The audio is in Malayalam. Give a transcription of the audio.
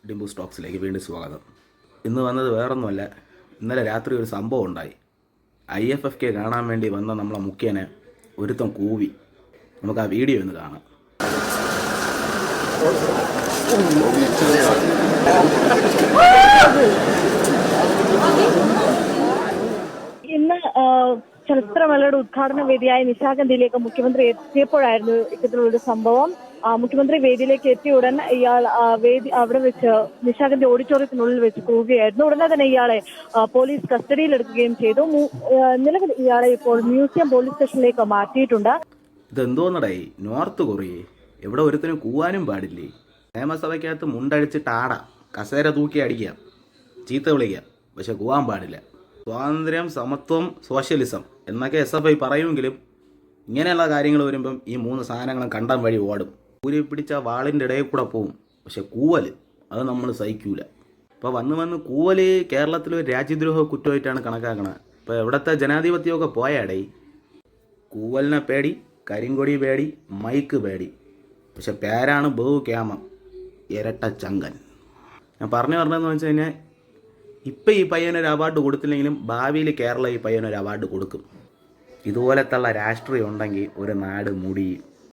ഡിംബു സ്റ്റോക്സിലേക്ക് വീണ്ടും സ്വാഗതം. ഇന്ന് വന്നത് വേറൊന്നുമല്ല, ഇന്നലെ രാത്രി ഒരു സംഭവം ഉണ്ടായി. IFFK കാണാൻ വേണ്ടി വന്ന നമ്മളെ മുഖ്യനെ ഒരുത്തം കൂവി. നമുക്ക് ആ വീഡിയോ ഒന്ന് കാണാം. ഇന്ന് ചലച്ചിത്രമേളയുടെ ഉദ്ഘാടന വേദിയായ നിശാഗന്ധിയിലേക്ക് മുഖ്യമന്ത്രി എത്തിയപ്പോഴായിരുന്നു ഇത്തരത്തിലുള്ളൊരു സംഭവം. മുഖ്യമന്ത്രി വേദിയിലേക്ക് എത്തിയ ഉടൻ ഇയാൾ വേദി അവിടെ വെച്ച് നിശാഗന്ധി ഓഡിറ്റോറിയത്തിനുള്ളിൽ വെച്ച് പോവുകയായിരുന്നു. ഉടനെ തന്നെ ഇയാളെ പോലീസ് കസ്റ്റഡിയിലെടുക്കുകയും ചെയ്തു. നിലവിൽ ഇയാളെ ഇപ്പോൾ മ്യൂസിയം പോലീസ് സ്റ്റേഷനിലേക്ക് മാറ്റിയിട്ടുണ്ട്. ഇതെന്തോന്നടേ, നോർത്ത് കൊറിയ എവിടെ ഒരുത്തിനും കൂവാനും പാടില്ലേ? നിയമസഭയ്ക്കകത്ത് മുണ്ടടിച്ചിട്ട് ആടാം, കസേര തൂക്കി അടിക്കാം, ചീത്ത വിളിക്കാം, പക്ഷെ കൂവാൻ പാടില്ല. സ്വാതന്ത്ര്യം, സമത്വം, സോഷ്യലിസം എന്നൊക്കെ SFI പറയുമെങ്കിലും ഇങ്ങനെയുള്ള കാര്യങ്ങൾ വരുമ്പം ഈ മൂന്ന് സാധനങ്ങളും കണ്ടം വഴി ഓടും. ഊരി പിടിച്ച വാളിൻ്റെ ഇടയിൽ കൂടെ പോവും. പക്ഷെ കൂവൽ അത് നമ്മൾ സഹിക്കൂല. ഇപ്പോൾ വന്ന് കൂവൽ കേരളത്തിലൊരു രാജ്യദ്രോഹ കുറ്റമായിട്ടാണ് കണക്കാക്കണത്. ഇപ്പോൾ എവിടുത്തെ ജനാധിപത്യമൊക്കെ പോയാടേ. കൂവലിനെ പേടി, കരിങ്കൊടി പേടി, മൈക്ക് പേടി, പക്ഷെ പേരാണ് ബഹു ക്യാമം, ഇരട്ട ചങ്കൻ. ഞാൻ പറഞ്ഞു പറഞ്ഞതെന്ന് വെച്ച് കഴിഞ്ഞാൽ ഇപ്പം ഈ പയ്യനൊരു അവാർഡ് കൊടുത്തില്ലെങ്കിലും ഭാവിയിൽ കേരളം ഈ പയ്യനൊരു അവാർഡ് കൊടുക്കും. ഇതുപോലത്തുള്ള രാഷ്ട്രീയം ഉണ്ടെങ്കിൽ ഒരു നാട് മുടിയും.